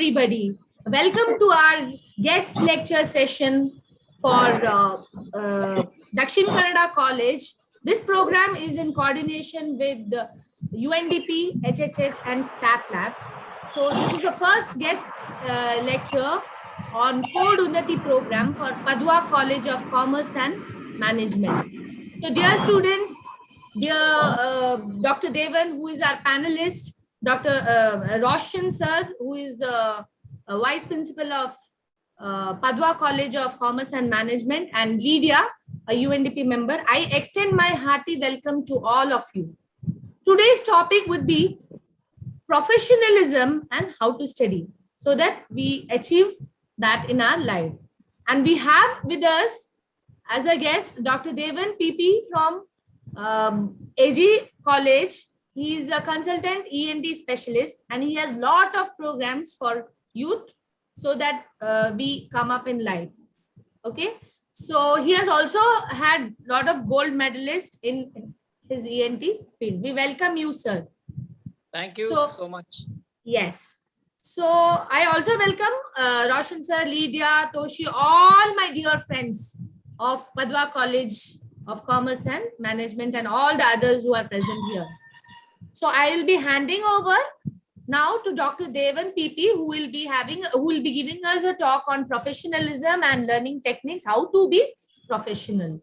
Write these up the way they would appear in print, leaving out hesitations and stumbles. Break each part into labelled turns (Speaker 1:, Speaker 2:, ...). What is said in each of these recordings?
Speaker 1: everybody. Welcome to our guest lecture session for Dakshin Kannada College. This program is in coordination with the UNDP, HHH and SAP Lab. So this is the first guest lecture on Code Unnati program for Padua College of Commerce and Management. So dear students, dear Dr. Devan, who is our panelist, Dr. Roshan sir, who is the vice principal of Padua College of Commerce and Management, and Lydia, a UNDP member, I extend my hearty welcome to all of you. Today's topic would be professionalism and how to study so that we achieve that in our life. And we have with us as a guest Dr. Devan PP from AG College. He is a consultant ENT specialist and he has lot of programs for youth so that we come up in life. Okay. So he has also had lot of gold medalists in his ENT field. We welcome you, sir.
Speaker 2: Thank you so much.
Speaker 1: Yes. So I also welcome Roshan sir, Lydia, Toshi, all my dear friends of Padua College of Commerce and Management and all the others who are present here. So I will be handing over now to Dr. Devan PP, who will be giving us a talk on professionalism and learning techniques, how to be professional.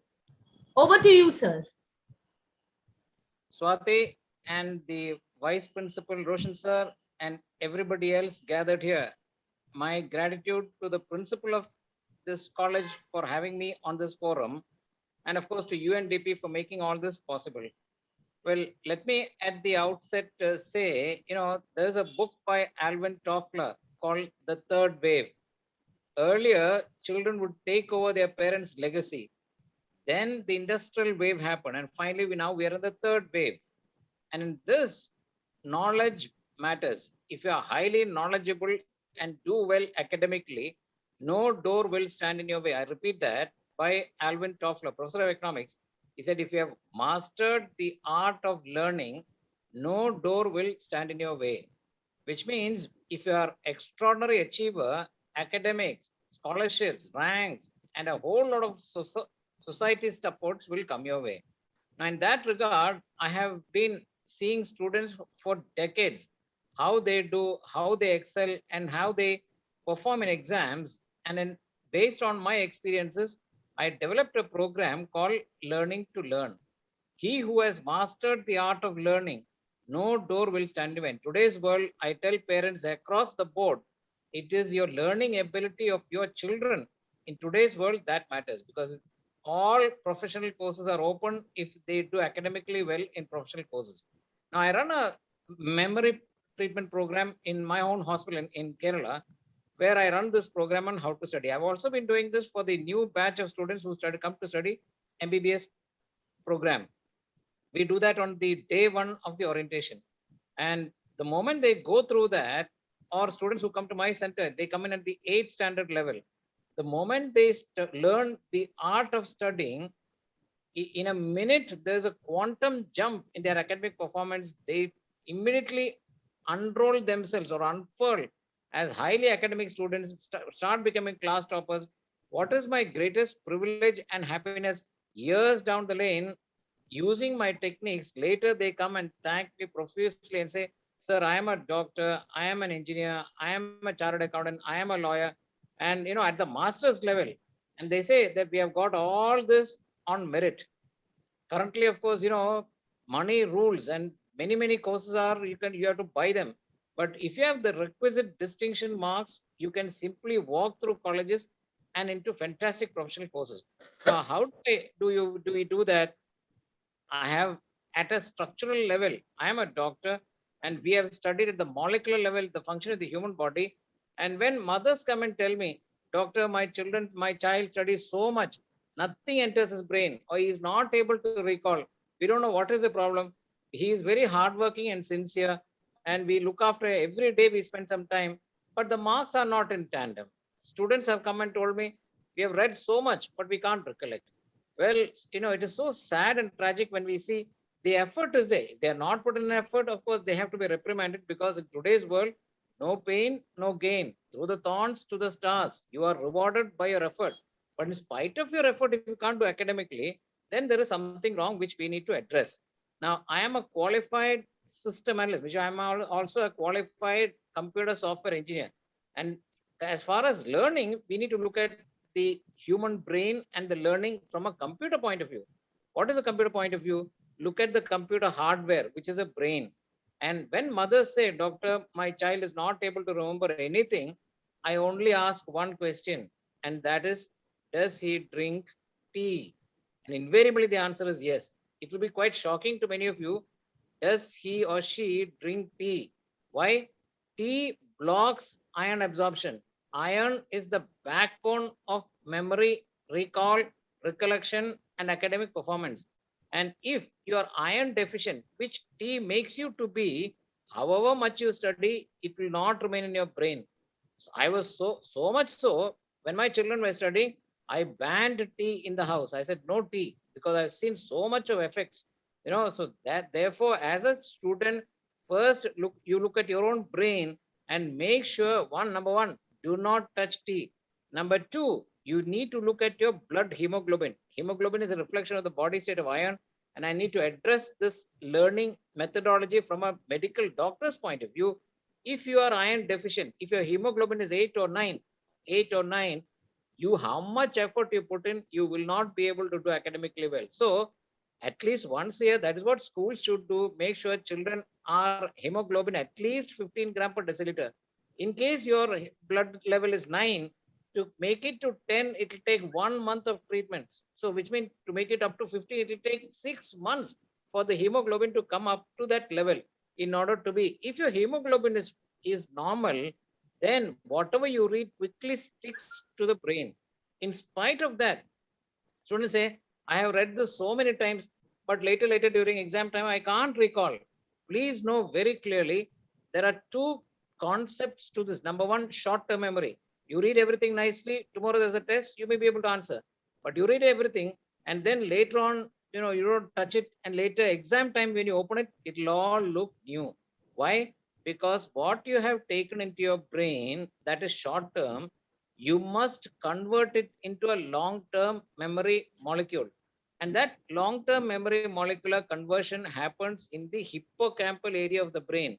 Speaker 1: Over to you, sir.
Speaker 2: Swati and the Vice Principal Roshan sir and everybody else gathered here. My gratitude to the principal of this college for having me on this forum, and of course to UNDP for making all this possible. Well, let me at the outset say, there's a book by Alvin Toffler called The Third Wave. Earlier, children would take over their parents' legacy. Then the industrial wave happened, and finally we are in the third wave. And in this, knowledge matters. If you are highly knowledgeable and do well academically, no door will stand in your way. I repeat that by Alvin Toffler, professor of economics. He said, if you have mastered the art of learning, no door will stand in your way. Which means if you are extraordinary achiever, academics, scholarships, ranks, and a whole lot of society supports will come your way. Now, in that regard, I have been seeing students for decades, how they do, how they excel, and how they perform in exams. And then based on my experiences, I developed a program called Learning to Learn. He who has mastered the art of learning, no door will stand in. In today's world, I tell parents across the board, it is your learning ability of your children in today's world that matters, because all professional courses are open if they do academically well in professional courses. Now, I run a memory treatment program in my own hospital in Kerala, where I run this program on how to study. I've also been doing this for the new batch of students who come to study MBBS program. We do that on the day one of the orientation. And the moment they go through that, or students who come to my center, they come in at the 8th standard level. The moment they learn the art of studying, in a minute, there's a quantum jump in their academic performance. They immediately unroll themselves or unfurl as highly academic students, start becoming class toppers. What is my greatest privilege and happiness? Years down the lane, using my techniques, later they come and thank me profusely and say, sir, I am a doctor, I am an engineer, I am a chartered accountant, I am a lawyer. And, at the master's level, and they say that we have got all this on merit. Currently, of course, money rules, and many courses are, you have to buy them. But if you have the requisite distinction marks, you can simply walk through colleges and into fantastic professional courses. Now, how do we do that? I have at a structural level, I am a doctor, and we have studied at the molecular level the function of the human body. And when mothers come and tell me, doctor, my child studies so much, nothing enters his brain, or he is not able to recall. We don't know what is the problem. He is very hardworking and sincere, and we look after every day. We spend some time, but the marks are not in tandem. Students have come and told me, we have read so much, but we can't recollect. Well, it is so sad and tragic when we see the effort is there. If they are not put in effort, of course, they have to be reprimanded, because in today's world, No pain, no gain. Through the thorns to the stars, you are rewarded by your effort. But in spite of your effort, if you can't do academically, then there is something wrong which we need to address. Now, I am a qualified system analyst, which I am also a qualified computer software engineer. And as far as learning, we need to look at the human brain and the learning from a computer point of view. What is a computer point of view? Look at the computer hardware, which is a brain. And when mothers say, Doctor, my child is not able to remember anything, I only ask one question, and that is, does he drink tea? And invariably, the answer is yes. It will be quite shocking to many of you. Does he or she drink tea? Why? Tea blocks iron absorption. Iron is the backbone of memory, recall, recollection, and academic performance. And if you are iron deficient, which tea makes you to be, however much you study, it will not remain in your brain. So I was so much so when my children were studying, I banned tea in the house. I said no tea because I've seen so much of effects. So that therefore, as a student, first look at your own brain and make sure number one, do not touch tea. Number two, you need to look at your blood hemoglobin. Hemoglobin is a reflection of the body state of iron, and I need to address this learning methodology from a medical doctor's point of view. If you are iron deficient, if your hemoglobin is 8 or 9, you how much effort you put in, you will not be able to do academically well. So at least once a year, that is what schools should do. Make sure children are hemoglobin at least 15 gram per deciliter. In case your blood level is 9, to make it to 10, it will take 1 month of treatment. So which means to make it up to 50, it will take 6 months for the hemoglobin to come up to that level in order to be. If your hemoglobin is normal, then whatever you read quickly sticks to the brain. In spite of that, students say, I have read this so many times, but later during exam time, I can't recall. Please know very clearly, there are two concepts to this. Number one, short-term memory. You read everything nicely, tomorrow there's a test, you may be able to answer. But you read everything, and then later on, you don't touch it, and later exam time, when you open it, it'll all look new. Why? Because what you have taken into your brain, that is short-term, you must convert it into a long-term memory molecule. And that long-term memory molecular conversion happens in the hippocampal area of the brain.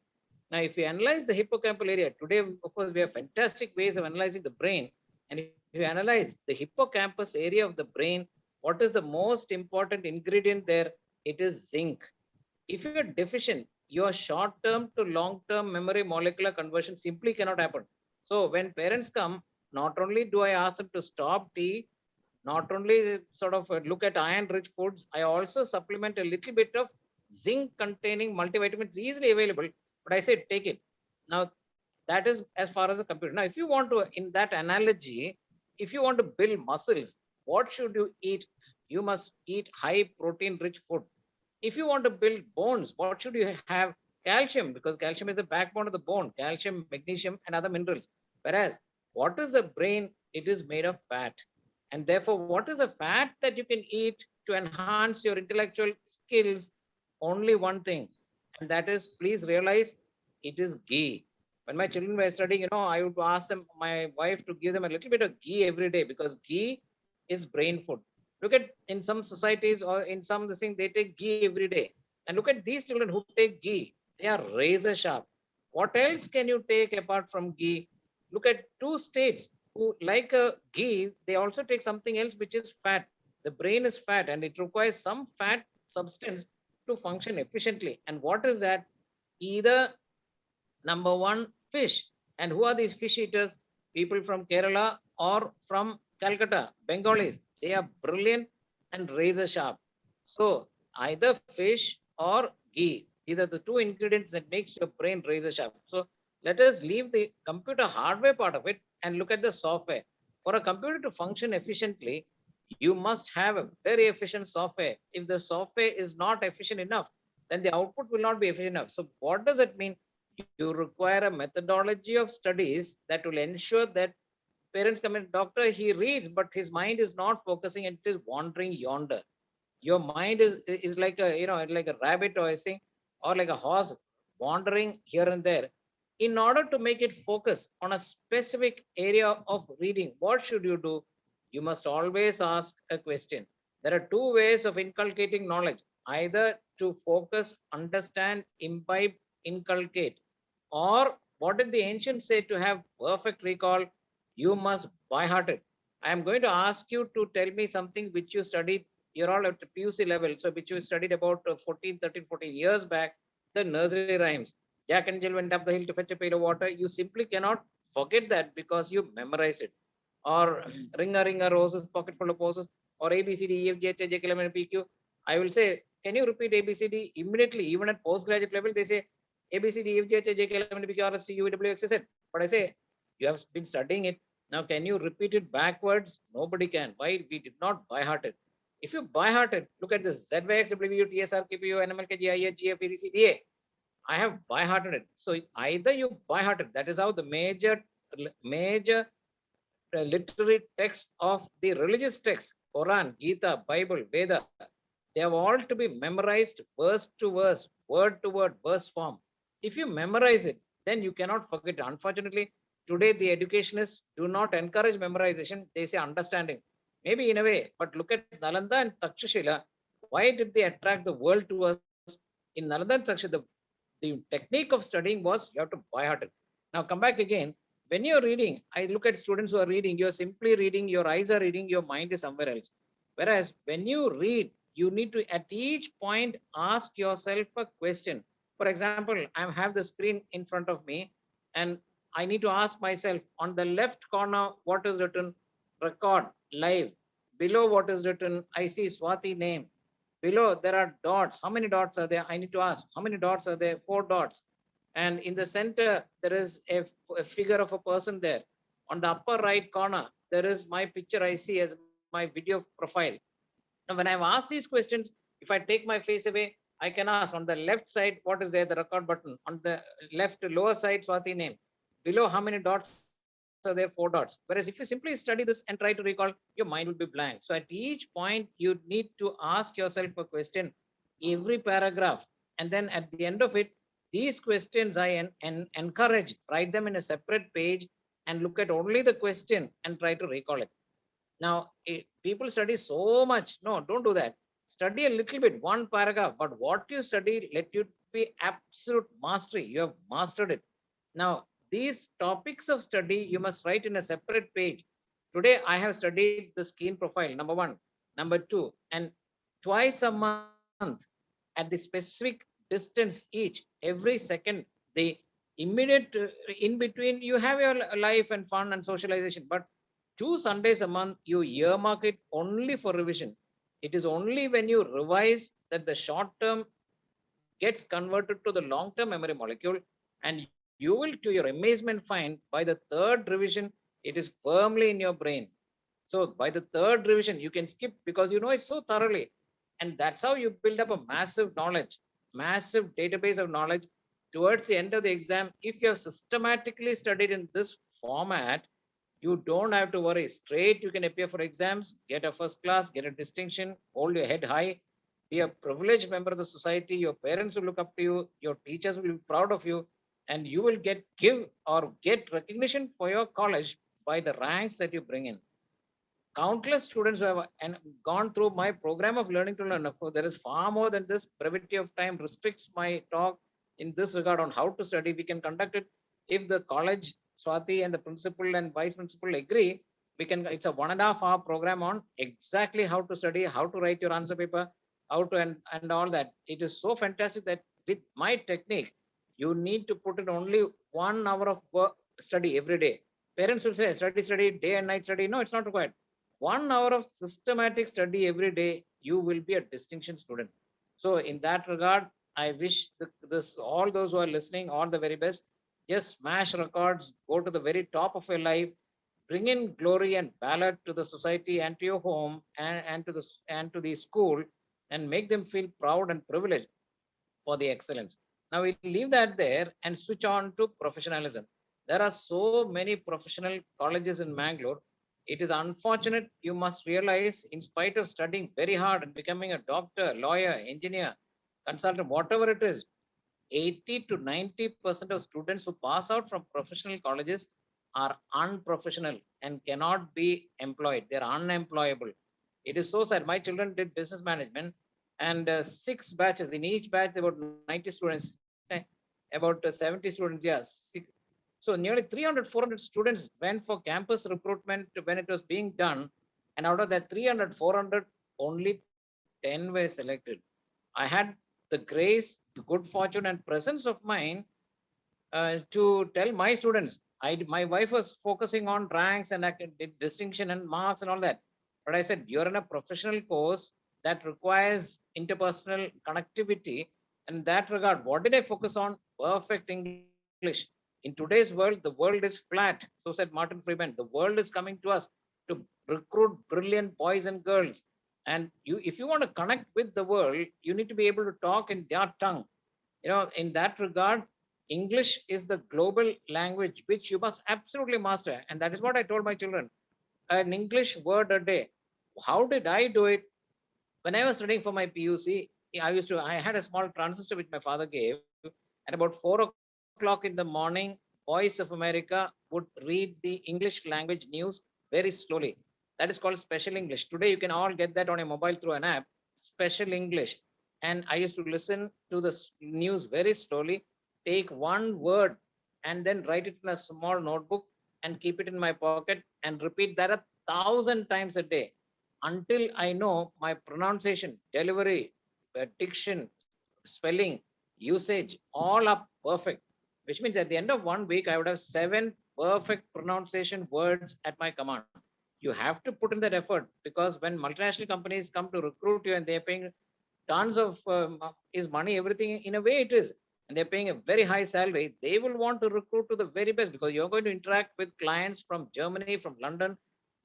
Speaker 2: Now, if you analyze the hippocampal area, today, of course, we have fantastic ways of analyzing the brain. And if you analyze the hippocampus area of the brain, what is the most important ingredient there? It is zinc. If you're deficient, your short-term to long-term memory molecular conversion simply cannot happen. So when parents come, not only do I ask them to stop tea, not only sort of look at iron-rich foods, I also supplement a little bit of zinc-containing multivitamins easily available. But I say take it. Now that is as far as a computer. Now, if you want to, in that analogy, if you want to build muscles, what should you eat? You must eat high protein-rich food. If you want to build bones, what should you have? Calcium, because calcium is the backbone of the bone, calcium, magnesium, and other minerals. Whereas, what is the brain? It is made of fat. And therefore, what is a fat that you can eat to enhance your intellectual skills? Only one thing, and that is, please realize, it is ghee. When my children were studying, I would ask them, my wife, to give them a little bit of ghee every day, because ghee is brain food. Look at in some societies or in some thing, they take ghee every day. And look at these children who take ghee. They are razor sharp. What else can you take apart from ghee? Look at two states who like a ghee. They also take something else which is fat. The brain is fat and it requires some fat substance to function efficiently. And what is that? Either number one, fish. And who are these fish eaters? People from Kerala or from Calcutta, Bengalis. They are brilliant and razor sharp. So either fish or ghee. These are the two ingredients that makes your brain razor sharp. So let us leave the computer hardware part of it and look at the software. For a computer to function efficiently, you must have a very efficient software. If the software is not efficient enough, then the output will not be efficient enough. So what does it mean? You require a methodology of studies that will ensure that parents come in, doctor, he reads, but his mind is not focusing and it is wandering yonder. Your mind is like a, like a rabbit or a thing, or like a horse wandering here and there. in order to make it focus on a specific area of reading, what should you do? You must always ask a question. There are two ways of inculcating knowledge, either to focus, understand, imbibe, inculcate, or what did the ancients say to have perfect recall? You must by heart it. I am going to ask you to tell me something which you studied. You're all at the PUC level, so which you studied about 14, 13, 14 years back, the nursery rhymes. Jack and Jill went up the hill to fetch a pail of water. You simply cannot forget that because you memorize it. Or ring a roses, pocket full of roses, or A B C D E F G H I J K L M N P Q. I will say, can you repeat A B C D immediately? Even at postgraduate level, they say A B C D E F G H I J K L M N P Q R S T U V W X Y Z. But I say, you have been studying it. Now, can you repeat it backwards? Nobody can. Why? We did not by heart it. If you by heart it, look at this Z Y X W U T S R K P U N M L K G I H G F E D C D A. I have by hearted it. So either you by hearted. That is how the major literary text of the religious text, Quran, Gita, Bible, Veda, they have all to be memorized verse to verse, word to word, verse form. If you memorize it, then you cannot forget. Unfortunately, today the educationists do not encourage memorization. They say understanding. Maybe in a way, but look at Nalanda and Takshashila. Why did they attract the world to us? In Nalanda and Takshashila, the technique of studying was you have to by heart it. Now come back again. When you're reading, I look at students who are reading, you're simply reading, your eyes are reading, your mind is somewhere else. Whereas when you read, you need to at each point ask yourself a question. For example, I have the screen in front of me and I need to ask myself on the left corner, what is written? Record live. Below what is written? I see Swati name. Below there are dots. How many dots are there? I need to ask. How many dots are there? 4 dots. And in the center, there is a figure of a person there. On the upper right corner, there is my picture I see as my video profile. Now, when I've asked these questions, if I take my face away, I can ask on the left side, what is there? The record button. On the left lower side, Swati name. Below, how many dots are there? 4 dots. Whereas if you simply study this and try to recall, your mind will be blank. So at each point, you need to ask yourself a question, every paragraph. And then at the end of it, these questions I encourage, write them in a separate page and look at only the question and try to recall it. Now, people study so much. No, don't do that. Study a little bit, one paragraph, but what you study, let you be absolute mastery. You have mastered it. Now, these topics of study, you must write in a separate page. Today, I have studied the skin profile, number one. Number two, and twice a month at the specific distance each, every second, the immediate in between, you have your life and fun and socialization, but 2 Sundays a month, you earmark it only for revision. It is only when you revise that the short term gets converted to the long term memory molecule. And you will, to your amazement, find by the third revision, it is firmly in your brain. So by the third revision, you can skip because you know it so thoroughly. And that's how you build up a massive knowledge, massive database of knowledge towards the end of the exam. If you have systematically studied in this format, you don't have to worry. Straight, you can appear for exams, get a first class, get a distinction, hold your head high, be a privileged member of the society. Your parents will look up to you, your teachers will be proud of you, and you will get recognition for your college by the ranks that you bring in. Countless students who have gone through my program of learning to learn. Of course, there is far more than this. Brevity of time restricts my talk in this regard on how to study. We can conduct it if the college, Swati, and the principal and vice principal agree. We can. It's a 1.5 hour program on exactly how to study, how to write your answer paper, how to and all that. It is so fantastic that with my technique, you need to put in only 1 hour of work, study every day. Parents will say study, day and night study. No, it's not required. 1 hour of systematic study every day, you will be a distinction student. So in that regard, I wish this all those who are listening all the very best. Just smash records, go to the very top of your life, bring in glory and ballad to the society and to your home and to the school, and make them feel proud and privileged for the excellence. Now we leave that there and switch on to professionalism. There are so many professional colleges in Mangalore. It is unfortunate, you must realize, in spite of studying very hard and becoming a doctor, lawyer, engineer, consultant, whatever it is, 80 to 90% of students who pass out from professional colleges are unprofessional and cannot be employed. They're unemployable. It is so sad. My children did business management, and 6 batches. In each batch, about 90 students, about 70 students. Yes. So nearly 300, 400 students went for campus recruitment when it was being done. And out of that 300, 400, only 10 were selected. I had the grace, the good fortune, and presence of mind to tell my students. My wife was focusing on ranks and distinction and marks and all that. But I said, you're in a professional course that requires interpersonal connectivity. In that regard, what did I focus on? Perfect English. In today's world, the world is flat. So said Martin Freeman. The world is coming to us to recruit brilliant boys and girls. And if you want to connect with the world, you need to be able to talk in their tongue. In that regard, English is the global language which you must absolutely master. And that is what I told my children. An English word a day. How did I do it? When I was studying for my PUC, I had a small transistor which my father gave. At about 4 o'clock in the morning, Voice of America would read the English language news very slowly. That is called special English. Today, you can all get that on your mobile through an app, special English. And I used to listen to the news very slowly, take one word, and then write it in a small notebook and keep it in my pocket and repeat that 1,000 times a day until I know my pronunciation, delivery, diction, spelling, usage, all are perfect. Which means at the end of 1 week, I would have 7 perfect pronunciation words at my command. You have to put in that effort, because when multinational companies come to recruit you and they're paying tons of is money, everything in a way it is, and they're paying a very high salary, they will want to recruit to the very best, because you're going to interact with clients from Germany, from London,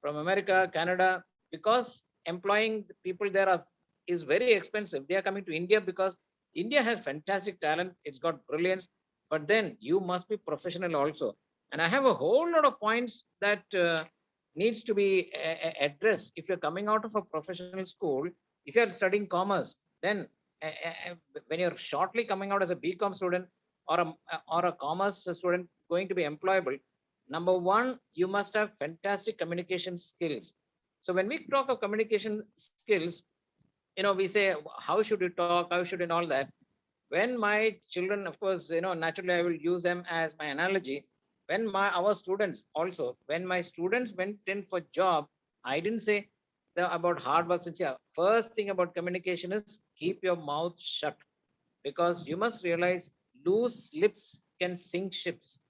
Speaker 2: from America, Canada, because employing people there is very expensive. They are coming to India because India has fantastic talent, it's got brilliance, but then you must be professional also. And I have a whole lot of points that needs to be addressed. If you're coming out of a professional school, if you're studying commerce, then when you're shortly coming out as a BCom student or a commerce student going to be employable, number one, you must have fantastic communication skills. So when we talk of communication skills, we say, how should you talk? How should you, and all that. When my children, of course, naturally I will use them as my analogy. When our students also, when my students went in for job, I didn't say about hard work. Since, yeah, first thing about communication is keep your mouth shut, because you must realize loose lips can sink ships,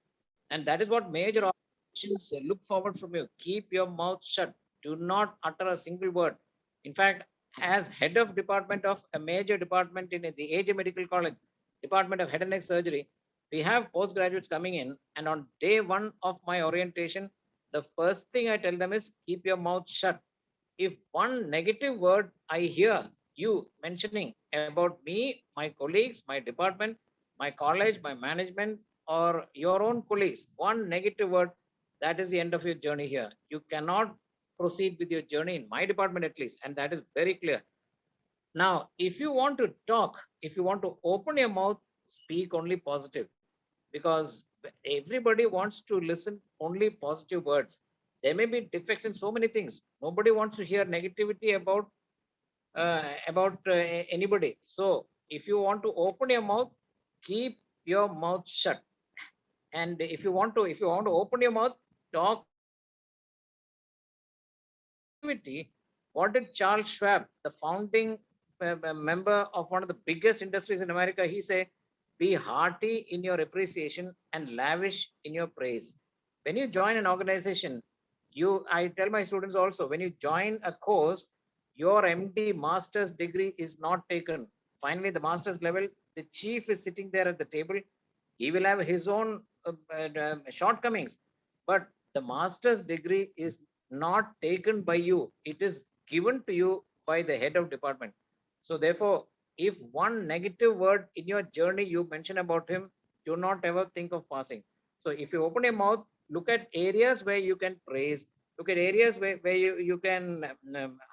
Speaker 2: and that is what major organizations look forward from you. Keep your mouth shut. Do not utter a single word. In fact, as head of department of a major department in the AJ Medical College, Department of Head and Neck Surgery, we have postgraduates coming in, and on day one of my orientation, the first thing I tell them is keep your mouth shut. If one negative word I hear you mentioning about me, my colleagues, my department, my college, my management, or your own colleagues, one negative word, that is the end of your journey here. You cannot proceed with your journey in my department, at least, and that is very clear. Now, if you want to talk, if you want to open your mouth, speak only positive, because everybody wants to listen only positive words. There may be defects in so many things. Nobody wants to hear negativity about anybody. So if you want to open your mouth, keep your mouth shut. And if you want to open your mouth, talk positivity. What did Charles Schwab, the founding member of one of the biggest industries in America, he say? Be hearty in your appreciation and lavish in your praise. When you join an organization, I tell my students also, when you join a course, your MD master's degree is not taken. Finally, the master's level, the chief is sitting there at the table. He will have his own shortcomings, but the master's degree is not taken by you. It is given to you by the head of department. So therefore, if one negative word in your journey you mention about him, do not ever think of passing. So if you open your mouth, look at areas where you can praise, look at areas where you can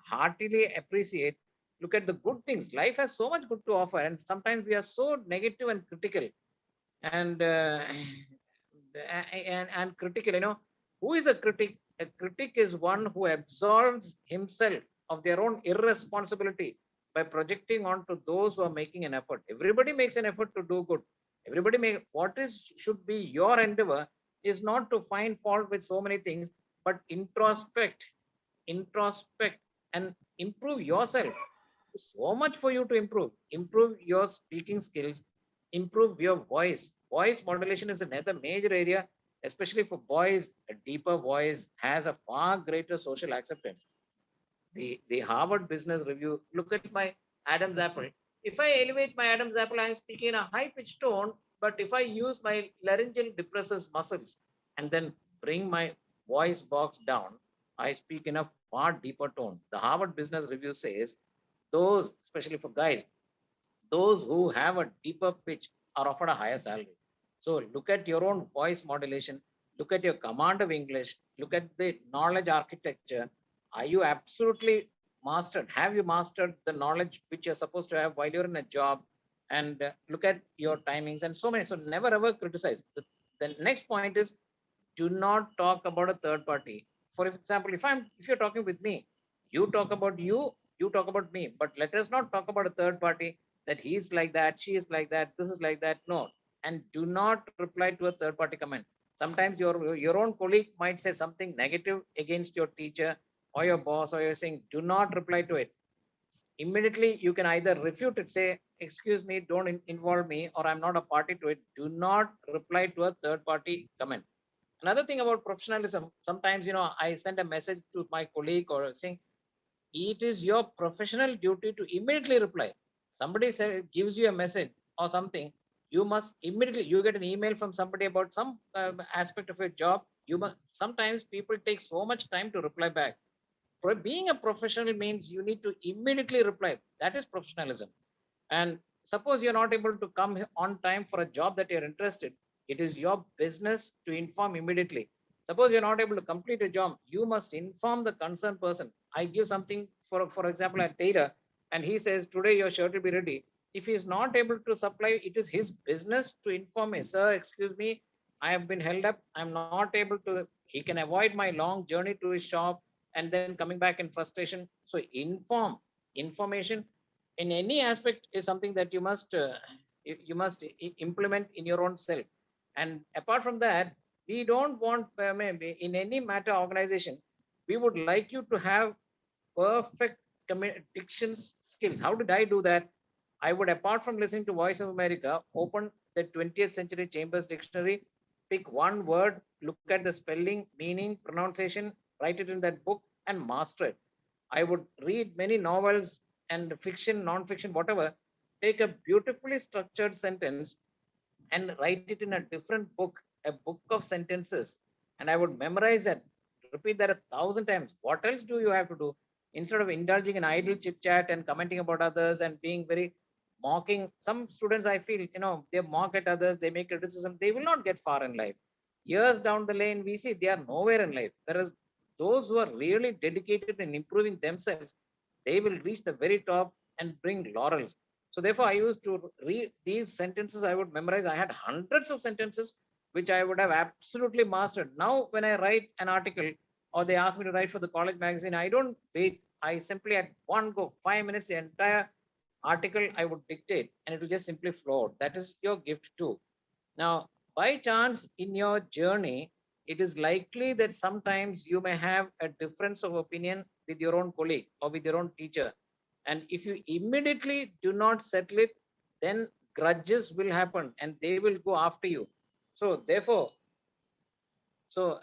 Speaker 2: heartily appreciate, Look at the good things. Life has so much good to offer, and sometimes we are so negative and critical, and and critical. Who is a critic? A critic is one who absolves himself of their own irresponsibility by projecting onto those who are making an effort. Everybody makes an effort to do good. Everybody make what is should be your endeavor is not to find fault with so many things, but introspect and improve yourself. So much for you to improve your speaking skills, improve your voice modulation is another major area, especially for boys. A deeper voice has a far greater social acceptance. The Harvard Business Review, look at my Adam's apple. If I elevate my Adam's apple, I'm speaking in a high pitched tone, but if I use my laryngeal depressors muscles and then bring my voice box down, I speak in a far deeper tone. The Harvard Business Review says those, especially for guys, those who have a deeper pitch are offered a higher salary. So look at your own voice modulation, look at your command of English, look at the knowledge architecture. Are you absolutely mastered? Have you mastered the knowledge which you're supposed to have while you're in a job? And look at your timings and so many. So never ever criticize. The next point is, do not talk about a third party. For example, if you're talking with me, you talk about me, but let us not talk about a third party, that he's like that, she is like that, this is like that. No. And do not reply to a third party comment. Sometimes your own colleague might say something negative against your teacher or your boss, or you're saying, do not reply to it. Immediately you can either refute it, say, excuse me, don't involve me, or I'm not a party to it. Do not reply to a third party comment. Another thing about professionalism, sometimes I send a message to my colleague or saying, it is your professional duty to immediately reply. Somebody gives you a message or something, you must immediately, you get an email from somebody about some aspect of your job, you must. Sometimes people take so much time to reply back. Being a professional means you need to immediately reply. That is professionalism. And suppose you're not able to come on time for a job that you're interested, it is your business to inform immediately. Suppose you're not able to complete a job, you must inform the concerned person. I give something, for example, a tailor, and he says, today your shirt will be ready. If he's not able to supply, it is his business to inform me, sir, excuse me, I have been held up, I'm not able to. He can avoid my long journey to his shop and then coming back in frustration. So information in any aspect is something that you must implement in your own self. And apart from that, we don't want, maybe in any matter organization, we would like you to have perfect diction skills. How did I do that? I would, apart from listening to Voice of America, open the 20th Century Chambers Dictionary, pick one word, look at the spelling, meaning, pronunciation, write it in that book, and master it. I would read many novels and fiction, non-fiction, whatever, take a beautifully structured sentence and write it in a different book, a book of sentences, and I would memorize that, repeat that 1,000 times. What else do you have to do? Instead of indulging in idle chit chat and commenting about others and being very mocking, some students, I feel, they mock at others, they make criticism, they will not get far in life. Years down the lane, we see they are nowhere in life. There is those who are really dedicated in improving themselves, they will reach the very top and bring laurels. So therefore, I used to read these sentences. I would memorize. I had hundreds of sentences which I would have absolutely mastered. Now, when I write an article or they ask me to write for the college magazine, I don't wait. I simply at one go, 5 minutes, the entire article I would dictate, and it will just simply flow. That is your gift too. Now, by chance in your journey, it is likely that sometimes you may have a difference of opinion with your own colleague or with your own teacher. And if you immediately do not settle it, then grudges will happen and they will go after you. So, therefore, so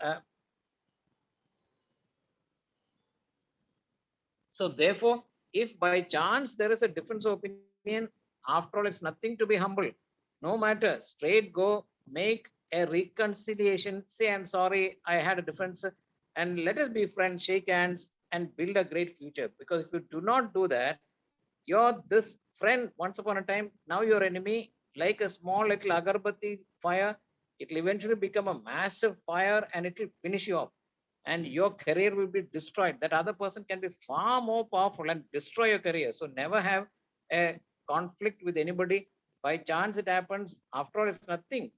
Speaker 2: So therefore, if by chance there is a difference of opinion, after all, it's nothing to be humble. No matter, straight go, make a reconciliation, say, I'm sorry, I had a difference, and let us be friends, shake hands, and build a great future. Because if you do not do that, you're this friend once upon a time, now your enemy, like a small little agarbatti fire, it will eventually become a massive fire and it will finish you off. and your career will be destroyed. That other person can be far more powerful and destroy your career. So never have a conflict with anybody. By chance it happens. After all, it's nothing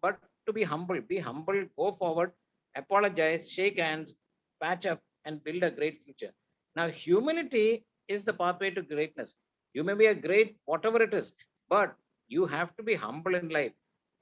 Speaker 2: but to be humble. Be humble, go forward, apologize, shake hands, patch up, and build a great future. Now, humility is the pathway to greatness. You may be a great, whatever it is, but you have to be humble in life.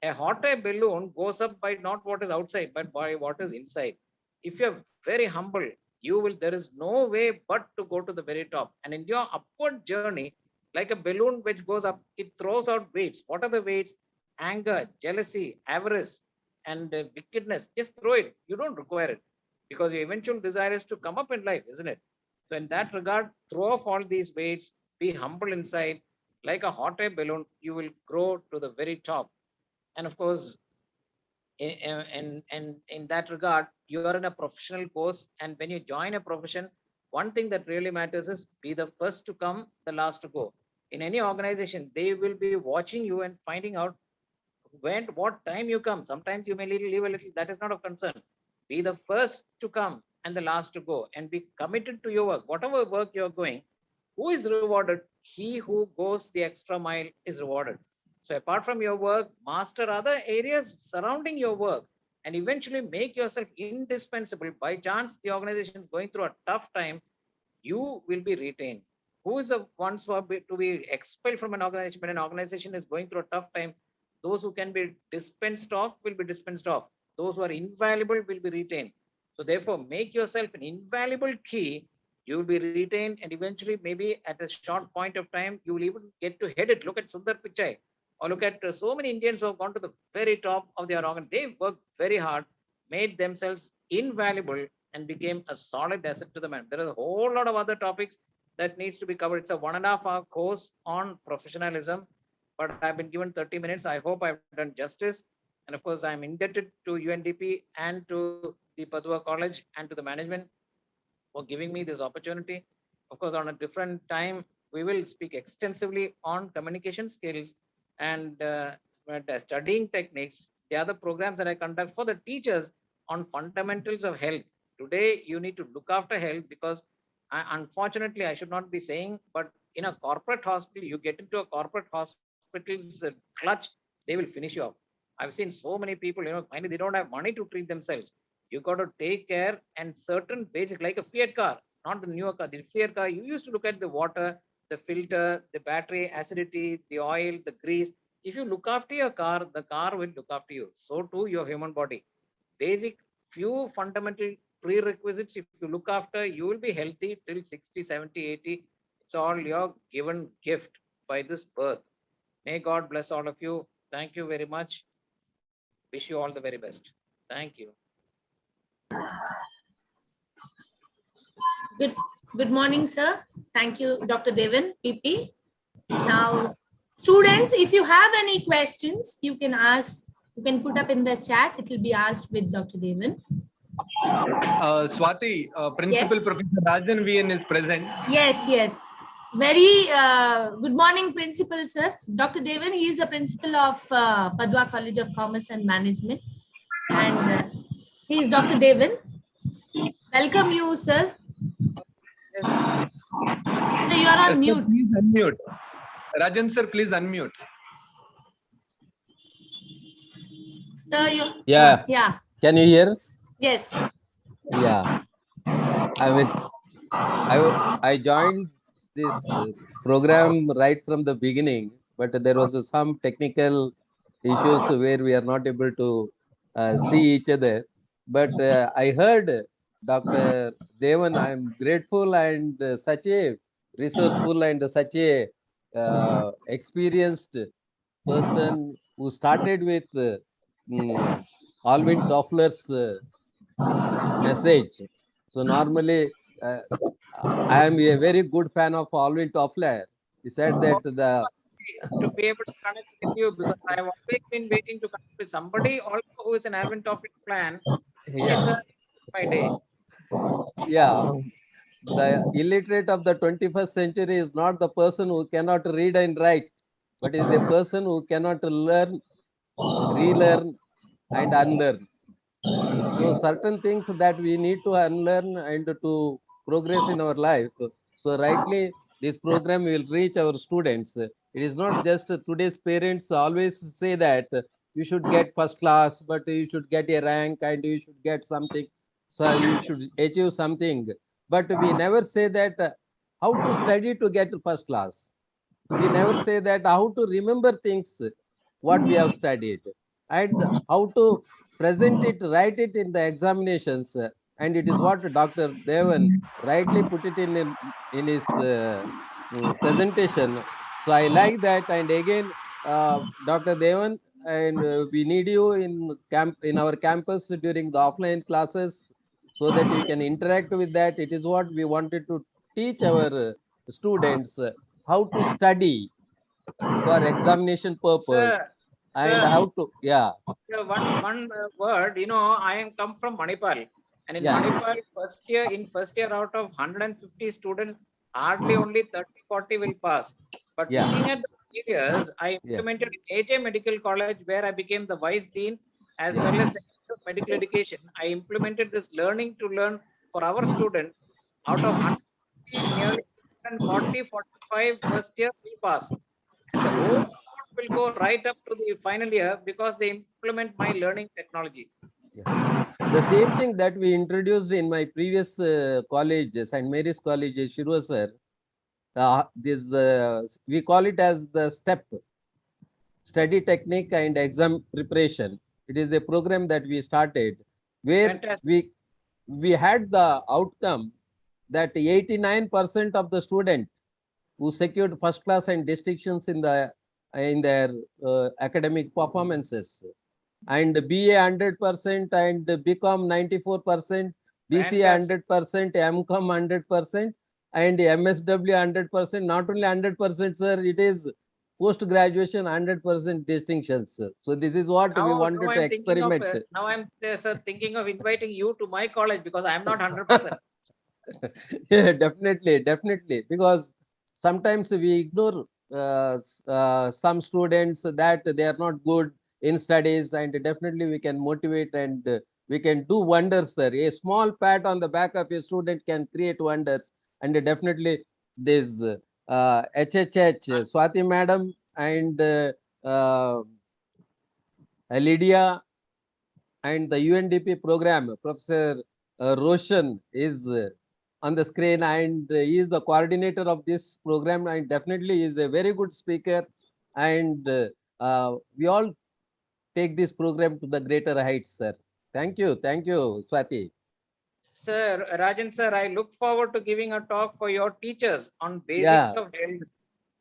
Speaker 2: A hot air balloon goes up by not what is outside, but by what is inside. If you're very humble, you will, there is no way but to go to the very top. And in your upward journey, like a balloon which goes up, it throws out weights. What are the weights? Anger, jealousy, avarice, and wickedness. Just throw it. You don't require it because your eventual desire is to come up in life, isn't it? So, in that regard, throw off all these weights, be humble inside. Like a hot air balloon, you will grow to the very top. And of course, in that regard, you are in a professional course. And when you join a profession, one thing that really matters is be the first to come, the last to go. In any organization, they will be watching you and finding out when, what time you come. Sometimes you may leave a little, that is not of concern. Be the first to come and the last to go, and be committed to your work. Whatever work you're going, who is rewarded? He who goes the extra mile is rewarded. So apart from your work, master other areas surrounding your work and eventually make yourself indispensable. By chance, the organization is going through a tough time, you will be retained. Who is the ones who are to be expelled from an organization when an organization is going through a tough time? Those who can be dispensed off will be dispensed off. Those who are invaluable will be retained. So therefore, make yourself an invaluable key. You will be retained, and eventually, maybe at a short point of time, you will even get to head it. Look at Sundar Pichai, or look at so many Indians who have gone to the very top of their organ. They worked very hard, made themselves invaluable, and became a solid asset to the man. There is a whole lot of other topics that needs to be covered. It's a 1.5 hour course on professionalism, but I've been given 30 minutes. I hope I've done justice. And of course, I'm indebted to UNDP and to the Padua College and to the management for giving me this opportunity. Of course, on a different time, we will speak extensively on communication skills and studying techniques. The other programs that I conduct for the teachers on fundamentals of health. Today, you need to look after health because unfortunately, I should not be saying, but in a corporate hospital, you get into a corporate hospital's clutch, they will finish you off. I've seen so many people, finally they don't have money to treat themselves. You got to take care, and certain basic, like a Fiat car, not the newer car, the Fiat car, you used to look at the water, the filter, the battery, acidity, the oil, the grease. If you look after your car, the car will look after you. So too your human body. Basic few fundamental prerequisites, if you look after, you will be healthy till 60, 70, 80. It's all your given gift by this birth. May God bless all of you. Thank you very much. Wish you all the very best. Thank you.
Speaker 1: Good morning, sir. Thank you, Dr. Devan, PP. Now, students, if you have any questions, you can ask, you can put up in the chat. It will be asked with Dr. Devan.
Speaker 3: Swati, Principal
Speaker 1: Yes.
Speaker 3: Professor Rajan VN is present.
Speaker 1: Yes. Very good morning, Principal, sir. Dr. Devan, he is the Principal of Padua College of Commerce and Management. And he is Dr. Devan. Welcome you, sir.
Speaker 2: Yes.
Speaker 1: No, you are on mute.
Speaker 3: Sir, please unmute. Rajan sir, please unmute.
Speaker 1: Sir, you.
Speaker 4: Yeah.
Speaker 1: Yeah.
Speaker 4: Can you hear?
Speaker 1: Yes.
Speaker 4: Yeah. I joined this program right from the beginning, but there was some technical issues where we are not able to see each other. But I heard Dr. Devan, I'm grateful, and such a resourceful and such a experienced person who started with Alvin Toffler's message. So normally, I am a very good fan of Alvin Toffler. He said that
Speaker 2: To be able to connect with you, because I have always been waiting to connect with somebody also who is an Alvin Toffler fan.
Speaker 4: yeah,
Speaker 2: My day.
Speaker 4: the illiterate of the 21st century is not the person who cannot read and write, but is the person who cannot learn, relearn, and unlearn. So certain things that we need to unlearn and to progress in our life. So rightly, this program will reach our students. It is not just today's parents always say that you should get first class, but you should get a rank and you should get something. So you should achieve something. But we never say that how to study to get first class. We never say that how to remember things what we have studied and how to present it, write it in the examinations. And it is what Dr. Devan rightly put it in his presentation. So I like that. And again, Dr. Devan, and we need you in our campus during the offline classes so that you can interact with that. It is what we wanted to teach our students how to study for examination purpose
Speaker 2: Sir,
Speaker 4: and
Speaker 2: sir,
Speaker 4: how to, yeah,
Speaker 2: one word, I am come from Manipal, and in
Speaker 4: yeah,
Speaker 2: Manipal, first year out of 150 students, hardly only 30, 40 will pass. But
Speaker 4: yeah,
Speaker 2: looking at the years, I
Speaker 4: yeah,
Speaker 2: implemented in AJ Medical College, where I became the vice dean as well
Speaker 4: yeah,
Speaker 2: as the head of medical education. I implemented this learning to learn for our students. Out of 150, nearly 140, 45 first year will pass, and the whole cohort will go right up to the final year because they implement my learning technology.
Speaker 4: yeah. The same thing that we introduced in my previous college, St. Mary's College, Shirwa sir. This we call it as the STEP, study technique and exam preparation. It is a program that we started where
Speaker 2: Fantastic.
Speaker 4: we had the outcome that 89% of the students who secured first class and distinctions in their academic performances, and BA 100% and BCom 94%, BCA
Speaker 2: Fantastic.
Speaker 4: 100%, MCom 100%, and MSW 100%. Not only 100%, sir, it is post graduation 100% distinctions, sir. So this is what we
Speaker 2: Now
Speaker 4: wanted to
Speaker 2: I'm thinking of
Speaker 4: experiment.
Speaker 2: now I'm sir, thinking of inviting you to my college because I'm not 100%.
Speaker 4: Yeah, definitely, definitely, because sometimes we ignore some students that they are not good in studies, and definitely we can motivate and we can do wonders, sir. A small pat on the back of a student can create wonders, and definitely this HHH, Swati madam and Lydia and the UNDP program, Professor Roshan is on the screen, and he is the coordinator of this program, and definitely is a very good speaker. And we all take this program to the greater heights, sir. Thank you, Swati.
Speaker 2: Sir, Rajan sir, I look forward to giving a talk for your teachers on basics
Speaker 4: Yeah,
Speaker 2: of health.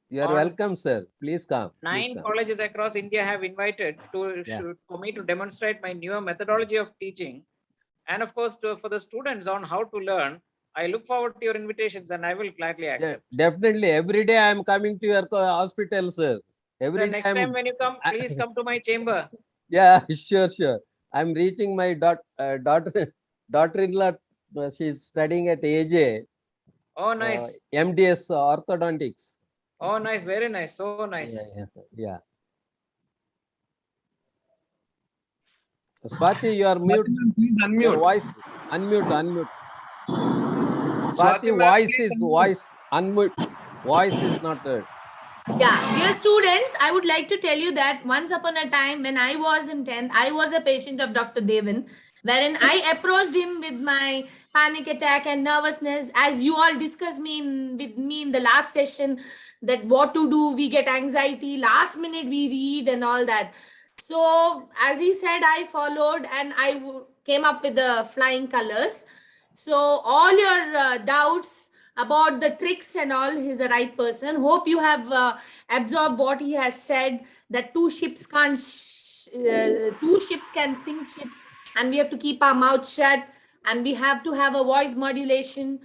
Speaker 4: you are
Speaker 2: On
Speaker 4: welcome, sir. Please come. Please
Speaker 2: 9
Speaker 4: come.
Speaker 2: colleges across India have invited
Speaker 4: Yeah,
Speaker 2: for me to demonstrate my newer methodology of teaching, and of course for the students on how to learn. I look forward to your invitations and I will gladly accept.
Speaker 4: definitely. Every day I am coming to your hospital, sir.
Speaker 2: Sir,
Speaker 4: Every day
Speaker 2: next time when you come,
Speaker 4: I,
Speaker 2: please come to my chamber.
Speaker 4: yeah, sure, sure. I'm reaching my daughter, daughter-in-law. She's studying at AJ,
Speaker 2: Oh, nice.
Speaker 4: MDS orthodontics.
Speaker 2: Oh, nice. Very nice. So nice.
Speaker 4: Yeah, yeah, yeah. Swati, you are mute.
Speaker 3: Swati ma'am, please
Speaker 4: Your
Speaker 3: unmute.
Speaker 4: voice, unmute, unmute. Swati,
Speaker 3: Swati ma'am, please unmute.
Speaker 4: voice, unmute. Voice is not heard.
Speaker 1: Yeah, dear students, I would like to tell you that once upon a time when I was in 10th, I was a patient of Dr. Devan, wherein I approached him with my panic attack and nervousness, as you all discussed with me in the last session, that what to do, we get anxiety, last minute we read and all that. So, as he said, I followed and came up with the flying colors. So, all your doubts about the tricks and all, he's the right person. Hope you have absorbed what he has said, that two ships can sink ships, and we have to keep our mouth shut, and we have to have a voice modulation,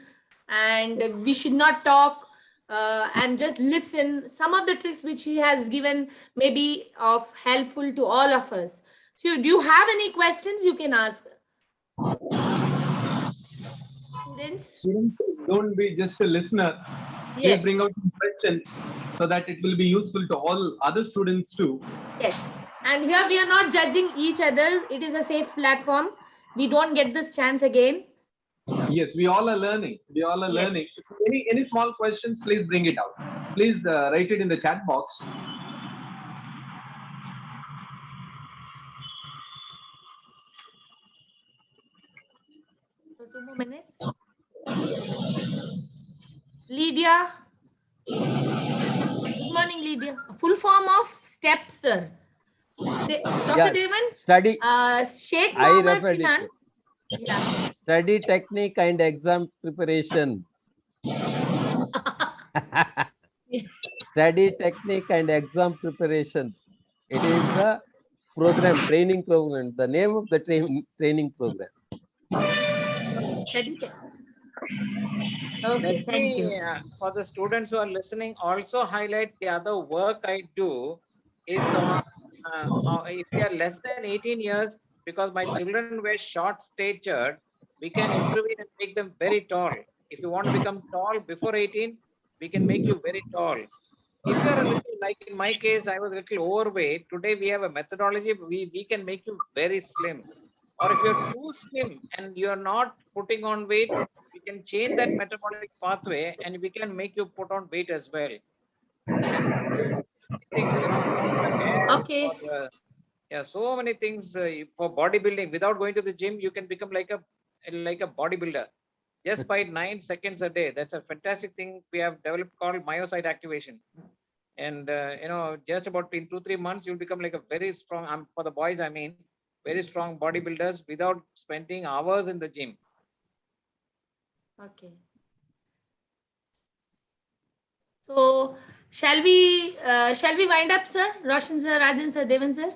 Speaker 1: and we should not talk, and just listen. Some of the tricks which he has given may be of helpful to all of us. So do you have any questions? You can ask, students.
Speaker 3: Students, don't be just a listener. Please bring out
Speaker 1: Yes.
Speaker 3: some questions so that it will be useful to all other students too.
Speaker 1: Yes. And here we are not judging each other. It is a safe platform. We don't get this chance again.
Speaker 3: Yes, we all are learning. We all are
Speaker 1: Yes.
Speaker 3: learning. So any small questions, please bring it out. Please write it in the chat box.
Speaker 1: So 2 more minutes. Lydia. Good morning, Lydia. Full form of steps, sir. Dr.
Speaker 4: Yes.
Speaker 1: Devan,
Speaker 4: Study.
Speaker 1: Sheikh
Speaker 4: I
Speaker 1: Mohammed
Speaker 4: referred
Speaker 1: Sinan.
Speaker 4: it.
Speaker 1: Yeah.
Speaker 4: Study technique and exam preparation. Study technique and exam preparation. It is the program, training program, the name of the training program.
Speaker 1: Study okay,
Speaker 2: Let
Speaker 1: thank
Speaker 2: me,
Speaker 1: you.
Speaker 2: for the students who are listening, also highlight the other work I do is on, if you are less than 18 years, because my children were short statured, we can intervene and make them very tall. If you want to become tall before 18, we can make you very tall. If you are a little, like in my case, I was a little overweight. Today we have a methodology, we can make you very slim. Or if you're too slim and you're not putting on weight, we can change that metabolic pathway and we can make you put on weight as well. And things, you know, for the hair,
Speaker 1: Okay.
Speaker 2: for the, yeah, so many things for bodybuilding. Without going to the gym, you can become like a bodybuilder just by 9 seconds a day. That's a fantastic thing we have developed called myocyte activation. And you know, just about in 2-3 months, you'll become like a very strong. For the boys, I mean, very strong bodybuilders without spending hours in the gym.
Speaker 1: Okay. So shall we wind up, sir? Roshan sir, Rajan sir, Devan sir,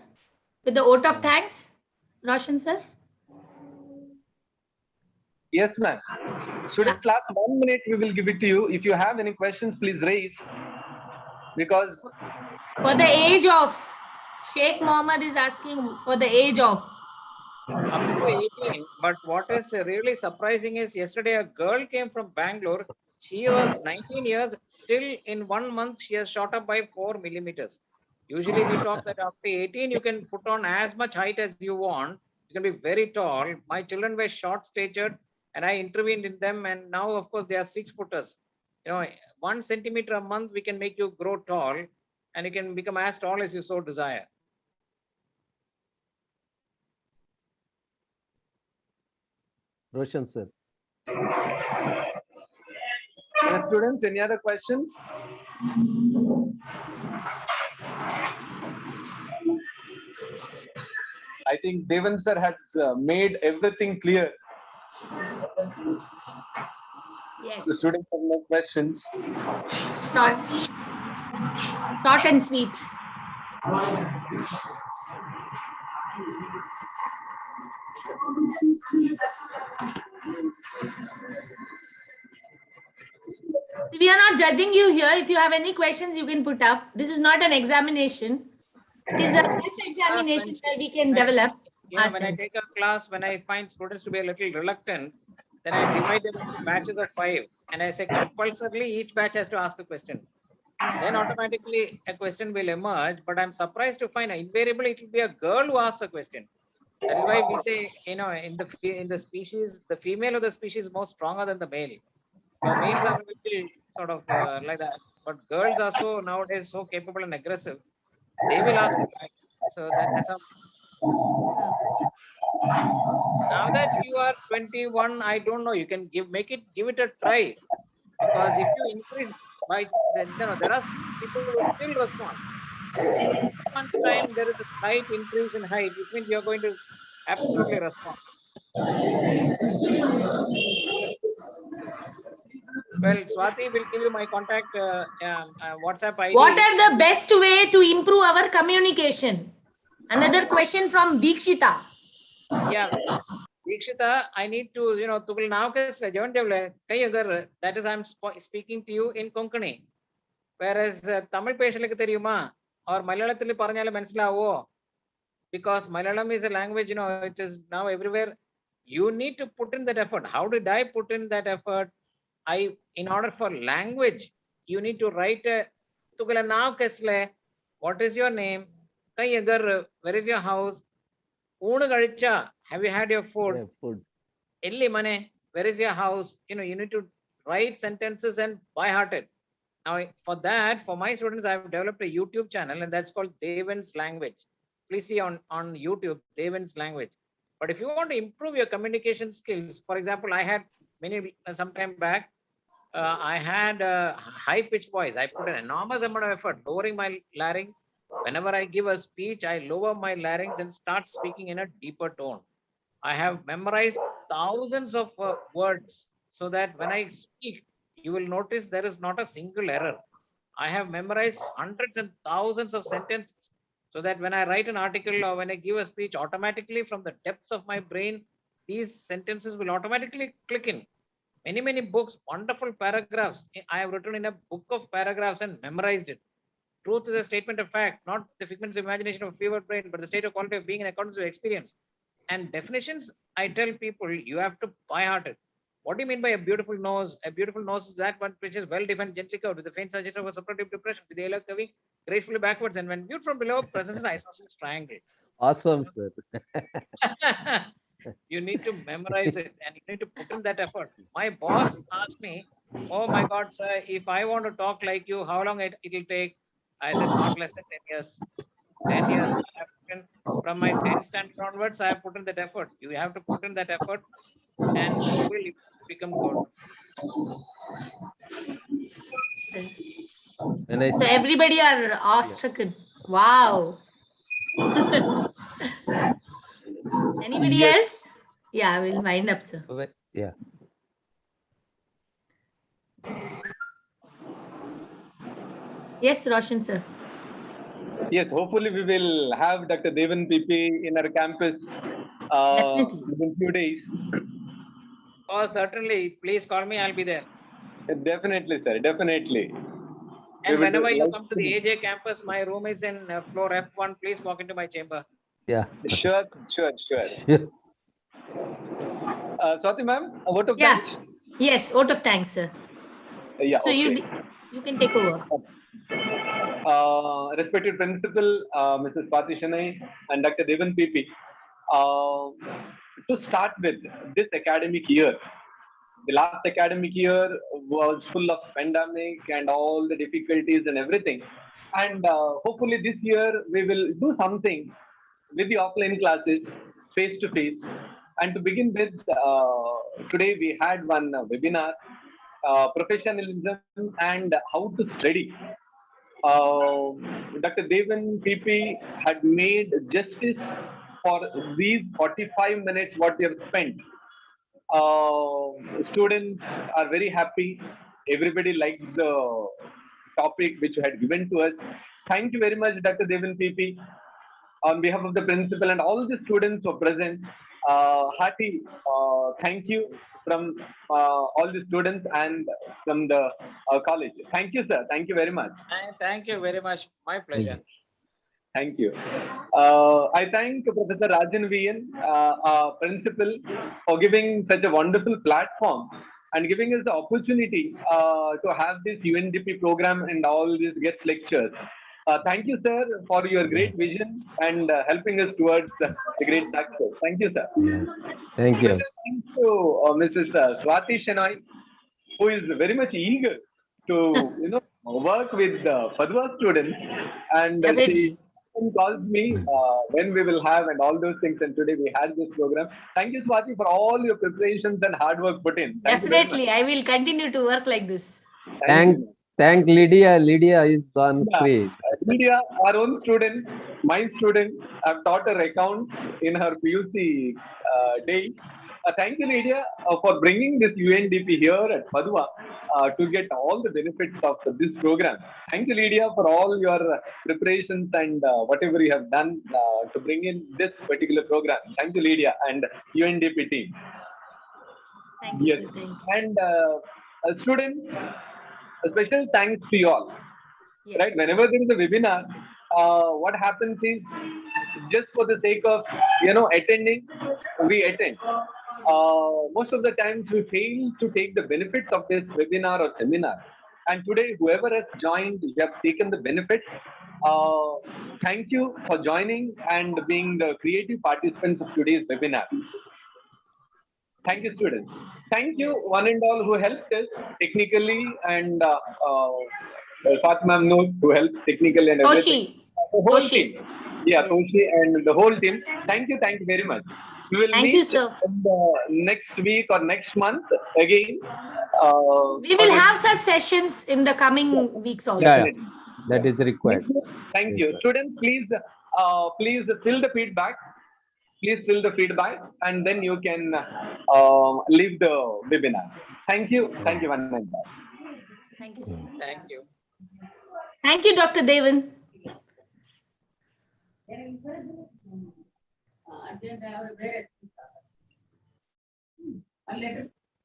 Speaker 1: with the vote of thanks. Roshan sir.
Speaker 3: Yes, ma'am. Students, last 1 minute, we will give it to you. If you have any questions, please raise. Because
Speaker 1: For the age of, Sheikh Mohammed is asking for the age of.
Speaker 2: Up to 18. But what is really surprising is yesterday a girl came from Bangalore. She was 19 years. Still in 1 month, she has shot up by 4 millimeters. Usually we talk that after 18, you can put on as much height as you want. You can be very tall. My children were short statured and I intervened in them. And now, of course, they are 6-footers. You know, 1 centimeter a month, we can make you grow tall and you can become as tall as you so desire.
Speaker 4: Roshan sir.
Speaker 3: students, any other questions? I think Devan sir has made everything clear.
Speaker 1: Yes.
Speaker 3: So students have no questions.
Speaker 1: Short and sweet. We are not judging you here. If you have any questions, you can put up. This is not an examination. It is a self-examination where we can develop.
Speaker 2: Yeah, when I take a class, when I find students to be a little reluctant, then I divide them into batches of 5. And I say compulsorily each batch has to ask a question. Then automatically a question will emerge. But I'm surprised to find invariably it will be a girl who asks a question. That is why we say, you know, in the species, the female of the species is more stronger than the male. So males are a little sort of like that. But girls are so nowadays so capable and aggressive. They will ask you back. So that's how. Now that you are 21, I don't know. You can give it a try, because if you increase by then, you know, there are people who still respond. In 6 months' time, there is a slight increase in height, which means you're going to absolutely respond. Well, Swati will give you my contact WhatsApp ID.
Speaker 1: What are the best way to improve our communication? Another question from Deekshita.
Speaker 2: Yeah, Deekshita, I need to, you know, that is, I'm speaking to you in Konkani. Whereas Tamil பேசலுக்கு தெரியுமா or Malayalam പറഞ്ഞാലും മനസ്സിലാവോ? Because Malayalam is a language, you know, it is now everywhere. You need to put in that effort. How did I put in that effort? In order for language, you need to write a what is your name? Kai agar, where is your house? Oonu kalicha, have you had your food?
Speaker 4: Yeah, food.
Speaker 2: Elli mane, where is your house? You know, you need to write sentences and by heart it. Now, for that, for my students, I have developed a YouTube channel, and that's called Devan's Language. Please see on YouTube, Devan's Language. But if you want to improve your communication skills, for example, I had some time back, I had a high pitched voice. I put an enormous amount of effort lowering my larynx. Whenever I give a speech, I lower my larynx and start speaking in a deeper tone. I have memorized thousands of words so that when I speak, you will notice there is not a single error. I have memorized hundreds and thousands of sentences so that when I write an article or when I give a speech, automatically from the depths of my brain, these sentences will automatically click in. Many books, wonderful paragraphs. I have written in a book of paragraphs and memorized it. Truth is a statement of fact, not the figments of imagination of a fevered brain, but the state of quality of being in accordance with experience. And definitions, I tell people, you have to by heart it. What do you mean by a beautiful nose? A beautiful nose is that one which is well defined, gently curved, with the faint suggestion of a suppurative depression, with the air curving gracefully backwards, and when viewed from below, presents an isosceles triangle.
Speaker 4: Awesome, sir.
Speaker 2: You need to memorize it and you need to put in that effort. My boss asked me, "Oh my God, sir, if I want to talk like you, how long it'll take?" I said, "Not less than 10 years." 10 years. I have put in, from my 10th standard onwards, I have put in that effort. You have to put in that effort and you will become good.
Speaker 4: When I
Speaker 1: So everybody are awestrucken. Wow. Anybody
Speaker 3: Yes.
Speaker 1: else? Yeah, we'll wind up, sir.
Speaker 4: yeah.
Speaker 1: Yes, Roshan, sir.
Speaker 3: Yes, hopefully we will have Dr. Devan PP in our campus
Speaker 1: Definitely.
Speaker 3: within few days.
Speaker 2: Oh, certainly. Please call me. I'll be there.
Speaker 3: Definitely, sir. Definitely. We
Speaker 2: And
Speaker 3: would
Speaker 2: whenever you
Speaker 3: like
Speaker 2: come to the AJ campus, my room is in floor F1. Please walk into my chamber.
Speaker 4: Yeah.
Speaker 3: Sure, sure, sure.
Speaker 4: Sure.
Speaker 3: Swati ma'am, a vote of
Speaker 1: Yeah.
Speaker 3: thanks?
Speaker 1: Yes, vote of thanks, sir.
Speaker 3: Yeah,
Speaker 1: So
Speaker 3: okay.
Speaker 1: you can take over.
Speaker 3: Respected Principal, Mrs. Swati Shanai and Dr. Devan PP, to start with this academic year, the last academic year was full of pandemic and all the difficulties and everything. And hopefully this year we will do something with the offline classes face to face. And to begin with, today we had one webinar, professionalism and how to study. Dr. Devan PP had made justice for these 45 minutes what we have spent. Students are very happy. Everybody likes the topic which you had given to us. Thank you very much, Dr. Devan PP. On behalf of the principal and all the students who are present, hearty thank you from all the students and from the college. Thank you, sir. Thank you very much.
Speaker 2: And thank you very much. My
Speaker 4: Thank
Speaker 2: pleasure.
Speaker 4: you.
Speaker 3: Thank you. I thank Professor Rajan Vian, principal, for giving such a wonderful platform and giving us the opportunity to have this UNDP program and all these guest lectures. Thank you, sir, for your great vision and helping us towards the great success. Thank you, sir.
Speaker 4: Yeah. Thank you.
Speaker 3: Special thanks to Mrs. Swati Shenoy, who is very much eager to work with Padua students, and she
Speaker 1: Definitely.
Speaker 3: calls me when we will have and all those things. And today we had this program. Thank you, Swati, for all your preparations and hard work put in. Thank you very much.
Speaker 1: Definitely. I will continue to work like this.
Speaker 3: Thank you.
Speaker 4: Thank Lydia. Lydia is on
Speaker 3: Yeah.
Speaker 4: screen.
Speaker 3: Lydia, our own student, my student, I've taught her accounts in her PUC day. Thank you, Lydia, for bringing this UNDP here at Padua to get all the benefits of this program. Thank you, Lydia, for all your preparations and whatever you have done to bring in this particular program. Thank you, Lydia, and UNDP team.
Speaker 1: Thank you,
Speaker 3: Yes.
Speaker 1: sir. Thank you.
Speaker 3: And students, a special thanks to you all.
Speaker 1: Yes.
Speaker 3: Right? Whenever there is a webinar, what happens is just for the sake of attending, we attend. Most of the times we fail to take the benefits of this webinar or seminar. And today, whoever has joined, you have taken the benefits. Thank you for joining and being the creative participants of today's webinar. Thank you, students. Thank you, one and all who helped us technically, and Fatima knows who helped technically and everything.
Speaker 1: Toshi.
Speaker 3: The whole
Speaker 1: Toshi.
Speaker 3: team. Yeah,
Speaker 1: Yes.
Speaker 3: Toshi and the whole team. Thank you very much. We will
Speaker 1: Thank you,
Speaker 3: meet
Speaker 1: sir.
Speaker 3: in the next week or next month again.
Speaker 1: We will have such sessions in the coming weeks also.
Speaker 4: Yeah,
Speaker 3: Definitely.
Speaker 4: that is required.
Speaker 3: Thank you.
Speaker 4: Yes, sir.
Speaker 3: Students, please fill the feedback. Please fill the feedback, and then you can leave the webinar. Thank you. Thank you, one and all.
Speaker 1: Thank you, sir.
Speaker 2: Thank you.
Speaker 1: Thank you, Dr. Devan.